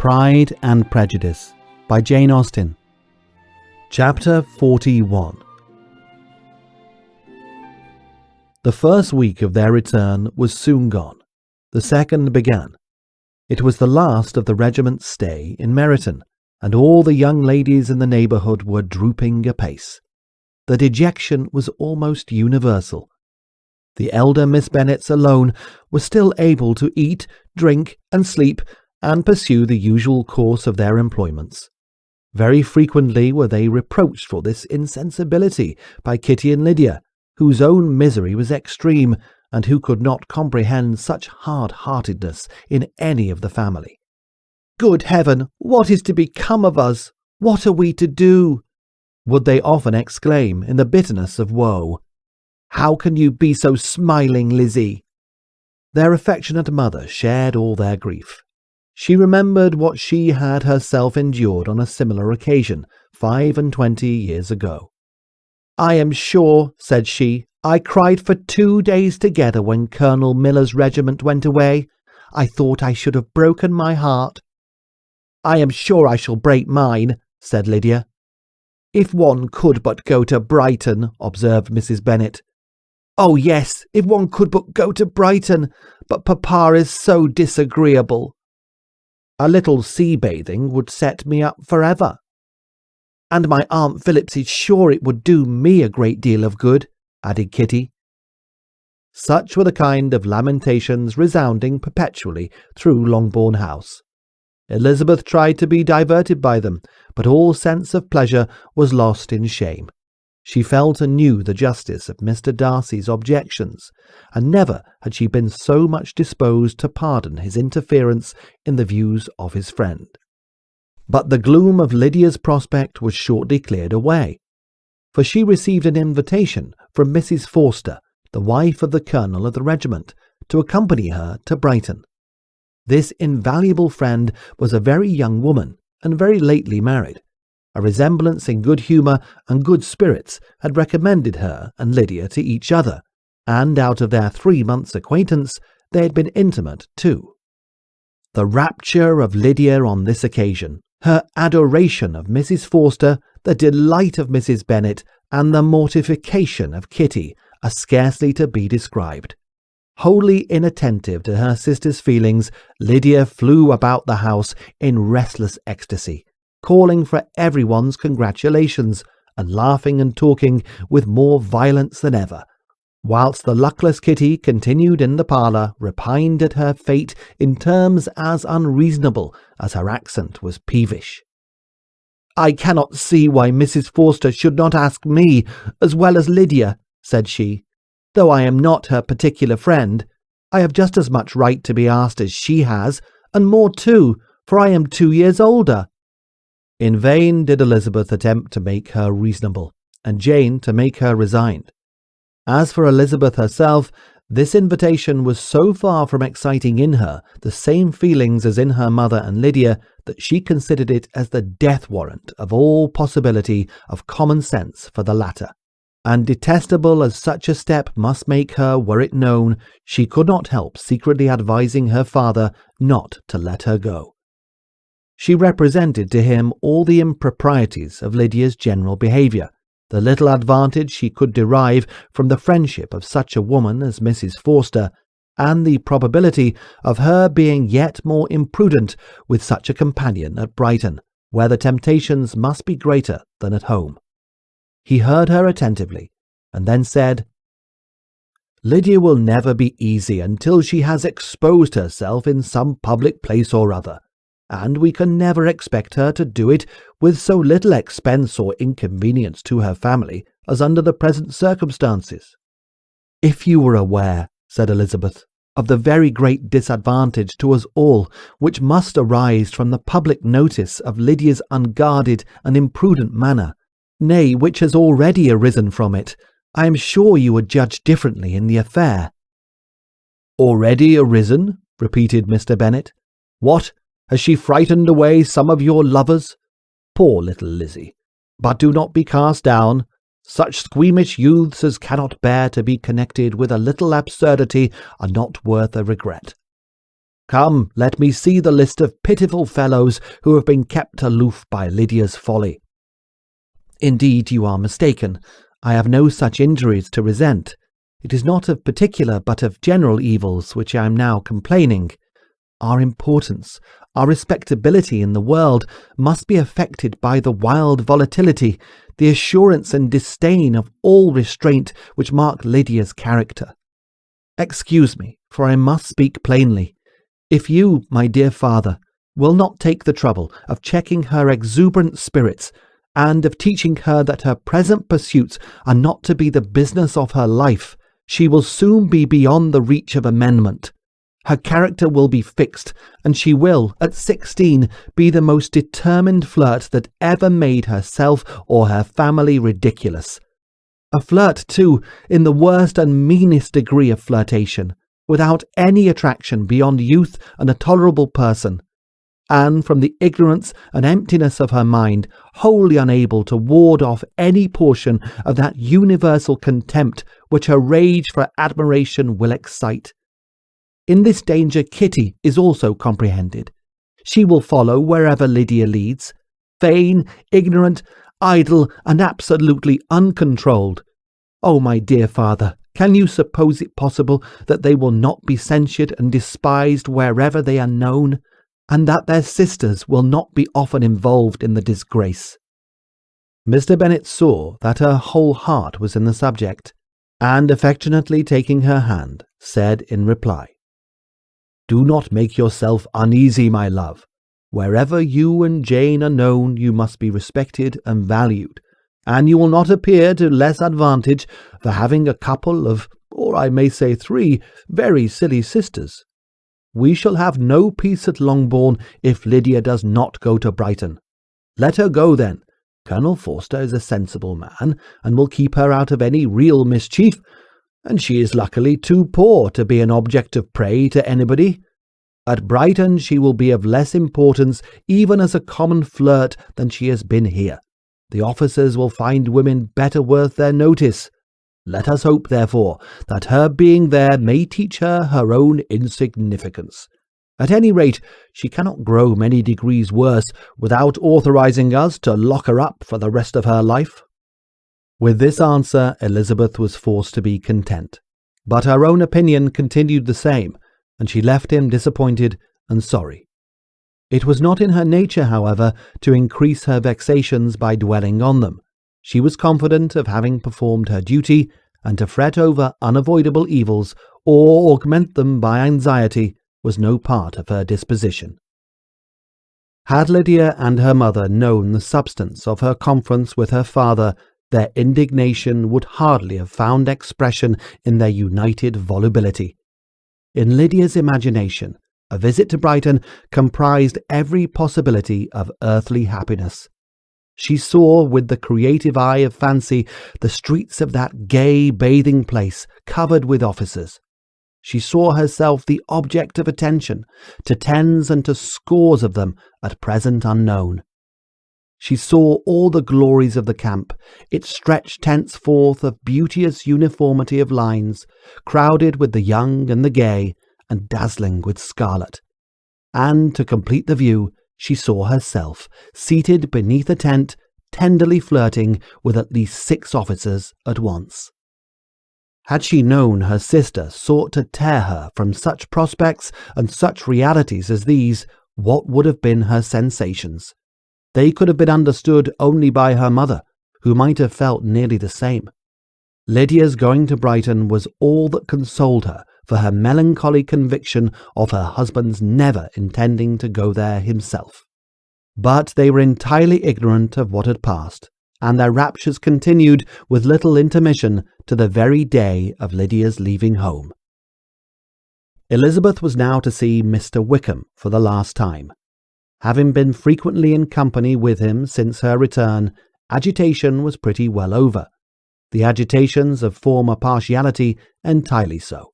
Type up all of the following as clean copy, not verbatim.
Pride and Prejudice by Jane Austen. Chapter 41. The first week of their return was soon gone. The second began. It was the last of the regiment's stay in Meryton, and all the young ladies in the neighbourhood were drooping apace. The dejection was almost universal. The elder Miss Bennets alone were still able to eat, drink, and sleep, and pursue the usual course of their employments. Very frequently were they reproached for this insensibility by Kitty and Lydia, whose own misery was extreme, and who could not comprehend such hard-heartedness in any of the family. "Good heaven, what is to become of us? What are we to do?" would they often exclaim in the bitterness of woe. "How can you be so smiling, Lizzy?" Their affectionate mother shared all their grief. She remembered what she had herself endured on a similar occasion 25 years ago. "I am sure," said she, "I cried for 2 days together when Colonel Miller's regiment went away. I thought I should have broken my heart." "I am sure I shall break mine," said Lydia. "If one could but go to Brighton," observed Mrs. Bennet. "Oh yes, if one could but go to Brighton, but Papa is so disagreeable." "A little sea-bathing would set me up forever." "And my Aunt Phillips is sure it would do me a great deal of good," added Kitty. Such were the kind of lamentations resounding perpetually through Longbourn House. Elizabeth tried to be diverted by them, but all sense of pleasure was lost in shame. She felt anew the justice of Mr. Darcy's objections, and never had she been so much disposed to pardon his interference in the views of his friend. But the gloom of Lydia's prospect was shortly cleared away, for she received an invitation from Mrs. Forster, the wife of the colonel of the regiment, to accompany her to Brighton. This invaluable friend was a very young woman, and very lately married. A resemblance in good humour and good spirits had recommended her and Lydia to each other, and out of their 3 months' acquaintance they had been intimate too. The rapture of Lydia on this occasion, her adoration of Mrs. Forster, the delight of Mrs. Bennet, and the mortification of Kitty are scarcely to be described. Wholly inattentive to her sister's feelings, Lydia flew about the house in restless ecstasy, calling for everyone's congratulations, and laughing and talking with more violence than ever, whilst the luckless Kitty continued in the parlour, repined at her fate in terms as unreasonable as her accent was peevish. "I cannot see why Mrs. Forster should not ask me as well as Lydia," said she. "Though I am not her particular friend, I have just as much right to be asked as she has, and more too, for I am 2 years older." In vain did Elizabeth attempt to make her reasonable, and Jane to make her resigned. As for Elizabeth herself, this invitation was so far from exciting in her the same feelings as in her mother and Lydia that she considered it as the death warrant of all possibility of common sense for the latter. And detestable as such a step must make her were it known, she could not help secretly advising her father not to let her go. She represented to him all the improprieties of Lydia's general behaviour, the little advantage she could derive from the friendship of such a woman as Mrs. Forster, and the probability of her being yet more imprudent with such a companion at Brighton, where the temptations must be greater than at home. He heard her attentively, and then said, "Lydia will never be easy until she has exposed herself in some public place or other, and we can never expect her to do it with so little expense or inconvenience to her family as under the present circumstances." "If you were aware," said Elizabeth, "of the very great disadvantage to us all which must arise from the public notice of Lydia's unguarded and imprudent manner, nay, which has already arisen from it, I am sure you would judge differently in the affair." "Already arisen?" repeated Mr. Bennet. "What? Has she frightened away some of your lovers? Poor little Lizzy! But do not be cast down. Such squeamish youths as cannot bear to be connected with a little absurdity are not worth a regret." Come, let me see the list of pitiful fellows who have been kept aloof by Lydia's folly." "Indeed, you are mistaken. I have no such injuries to resent. It is not of particular but of general evils which I am now complaining. Our importance, our respectability in the world must be affected by the wild volatility, the assurance and disdain of all restraint which mark Lydia's character. Excuse me, for I must speak plainly. If you, my dear father, will not take the trouble of checking her exuberant spirits, and of teaching her that her present pursuits are not to be the business of her life, she will soon be beyond the reach of amendment. Her character will be fixed, and she will, at 16, be the most determined flirt that ever made herself or her family ridiculous. A flirt, too, in the worst and meanest degree of flirtation, without any attraction beyond youth and a tolerable person, and from the ignorance and emptiness of her mind, wholly unable to ward off any portion of that universal contempt which her rage for admiration will excite. In this danger Kitty is also comprehended. She will follow wherever Lydia leads, vain, ignorant, idle, and absolutely uncontrolled. Oh, my dear father, can you suppose it possible that they will not be censured and despised wherever they are known, and that their sisters will not be often involved in the disgrace?" Mr. Bennet saw that her whole heart was in the subject, and affectionately taking her hand, said in reply, "Do not make yourself uneasy, my love. Wherever you and Jane are known, you must be respected and valued, and you will not appear to less advantage for having a couple of, or I may say 3, very silly sisters. We shall have no peace at Longbourn if Lydia does not go to Brighton. Let her go then. Colonel Forster is a sensible man, and will keep her out of any real mischief, and she is luckily too poor to be an object of prey to anybody. At Brighton she will be of less importance even as a common flirt than she has been here. The officers will find women better worth their notice. Let us hope, therefore, that her being there may teach her her own insignificance. At any rate, she cannot grow many degrees worse without authorizing us to lock her up for the rest of her life." With this answer, Elizabeth was forced to be content, but her own opinion continued the same, and she left him disappointed and sorry. It was not in her nature, however, to increase her vexations by dwelling on them. She was confident of having performed her duty, and to fret over unavoidable evils or augment them by anxiety was no part of her disposition. Had Lydia and her mother known the substance of her conference with her father, their indignation would hardly have found expression in their united volubility. In Lydia's imagination, a visit to Brighton comprised every possibility of earthly happiness. She saw with the creative eye of fancy the streets of that gay bathing place covered with officers. She saw herself the object of attention to tens and to scores of them at present unknown. She saw all the glories of the camp, its stretched tents forth of beauteous uniformity of lines, crowded with the young and the gay, and dazzling with scarlet. And, to complete the view, she saw herself, seated beneath a tent, tenderly flirting with at least 6 officers at once. Had she known her sister sought to tear her from such prospects and such realities as these, what would have been her sensations? They could have been understood only by her mother, who might have felt nearly the same. Lydia's going to Brighton was all that consoled her for her melancholy conviction of her husband's never intending to go there himself. But they were entirely ignorant of what had passed, and their raptures continued with little intermission to the very day of Lydia's leaving home. Elizabeth was now to see Mr. Wickham for the last time. Having been frequently in company with him since her return, agitation was pretty well over. The agitations of former partiality entirely so.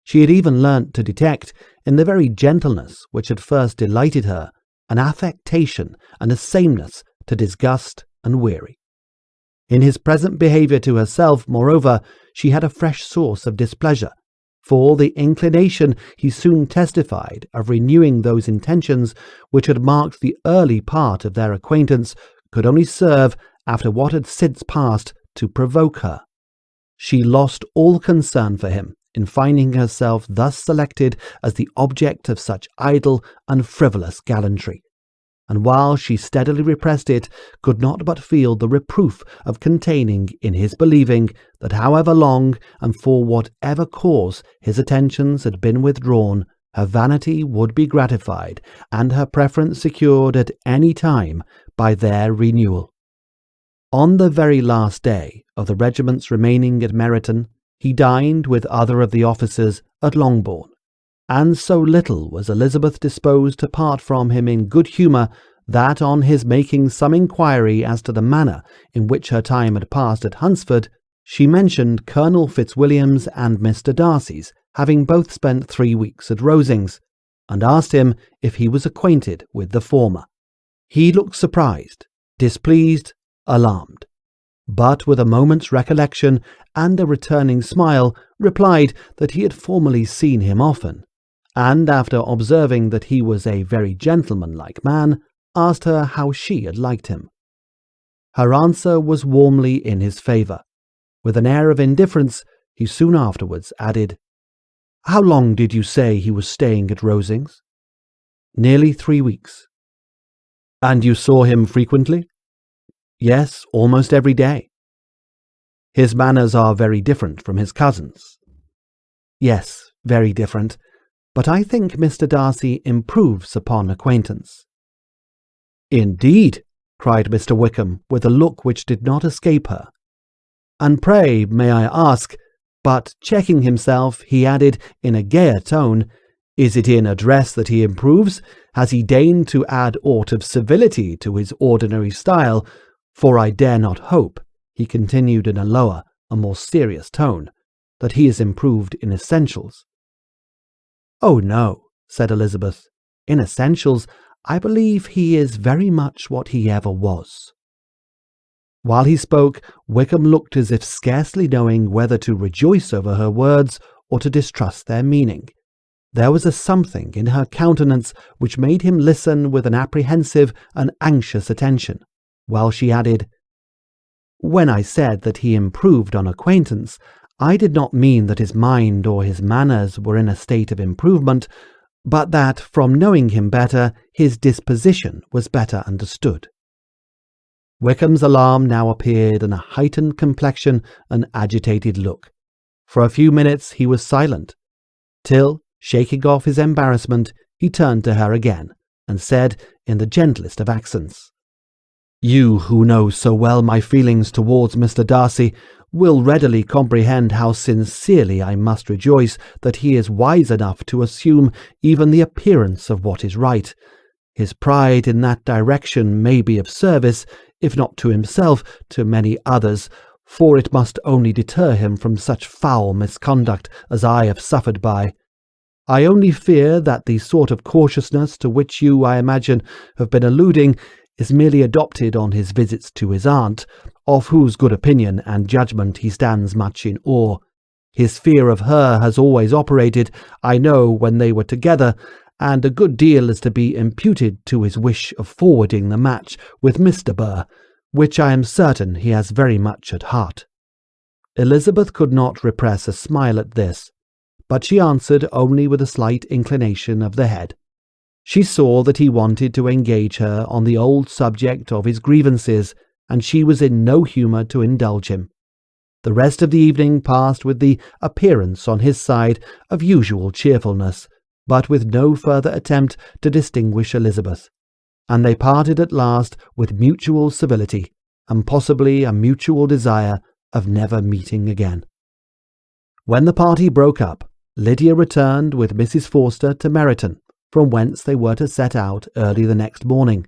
She had even learnt to detect, in the very gentleness which had first delighted her, an affectation and a sameness to disgust and weary. In his present behaviour to herself, moreover, she had a fresh source of displeasure, for the inclination he soon testified of renewing those intentions which had marked the early part of their acquaintance could only serve, after what had since passed, to provoke her. She lost all concern for him in finding herself thus selected as the object of such idle and frivolous gallantry, and while she steadily repressed it, could not but feel the reproof of containing in his believing that however long and for whatever cause his attentions had been withdrawn, her vanity would be gratified and her preference secured at any time by their renewal. On the very last day of the regiment's remaining at Meryton, he dined with other of the officers at Longbourn, and so little was Elizabeth disposed to part from him in good humour that on his making some inquiry as to the manner in which her time had passed at Hunsford, she mentioned Colonel Fitzwilliam's and Mr. Darcy's having both spent 3 weeks at Rosings, and asked him if he was acquainted with the former. He looked surprised, displeased, alarmed, but with a moment's recollection and a returning smile replied that he had formerly seen him often, and after observing that he was a very gentlemanlike man, asked her how she had liked him. Her answer was warmly in his favour. With an air of indifference, he soon afterwards added, "How long did you say he was staying at Rosings?" "Nearly 3 weeks." "And you saw him frequently?" "Yes, almost every day." "His manners are very different from his cousin's." "Yes, very different, but I think Mr. Darcy improves upon acquaintance." "Indeed!" cried Mr. Wickham, with a look which did not escape her. "And pray, may I ask," but checking himself, he added in a gayer tone, "is it in address that he improves? Has he deigned to add aught of civility to his ordinary style? For I dare not hope," he continued in a lower and more serious tone, "that he is improved in essentials." "Oh no," said Elizabeth. "In essentials, I believe he is very much what he ever was." While he spoke, Wickham looked as if scarcely knowing whether to rejoice over her words or to distrust their meaning. There was a something in her countenance which made him listen with an apprehensive and anxious attention, while she added, "When I said that he improved on acquaintance, I did not mean that his mind or his manners were in a state of improvement, but that, from knowing him better, his disposition was better understood." Wickham's alarm now appeared in a heightened complexion and agitated look. For a few minutes he was silent, till, shaking off his embarrassment, he turned to her again, and said in the gentlest of accents, "You who know so well my feelings towards Mr. Darcy will readily comprehend how sincerely I must rejoice that he is wise enough to assume even the appearance of what is right. His pride in that direction may be of service, if not to himself, to many others, for it must only deter him from such foul misconduct as I have suffered by. I only fear that the sort of cautiousness to which you, I imagine, have been alluding is merely adopted on his visits to his aunt, of whose good opinion and judgment he stands much in awe. His fear of her has always operated, I know, when they were together, and a good deal is to be imputed to his wish of forwarding the match with Mr. Burr, which I am certain he has very much at heart." Elizabeth could not repress a smile at this, but she answered only with a slight inclination of the head. She saw that he wanted to engage her on the old subject of his grievances, and she was in no humour to indulge him. The rest of the evening passed with the appearance on his side of usual cheerfulness, but with no further attempt to distinguish Elizabeth, and they parted at last with mutual civility, and possibly a mutual desire of never meeting again. When the party broke up, Lydia returned with Mrs. Forster to Meryton, from whence they were to set out early the next morning.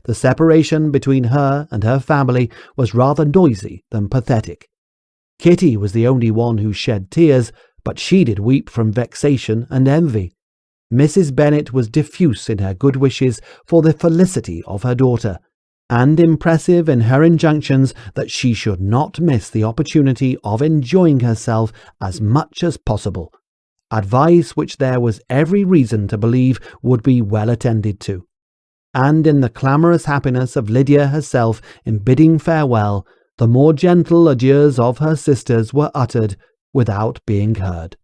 The separation between her and her family was rather noisy than pathetic. Kitty was the only one who shed tears, but she did weep from vexation and envy. Mrs. Bennet was diffuse in her good wishes for the felicity of her daughter, and impressive in her injunctions that she should not miss the opportunity of enjoying herself as much as possible, advice which there was every reason to believe would be well attended to. And in the clamorous happiness of Lydia herself in bidding farewell, the more gentle adieus of her sisters were uttered without being heard.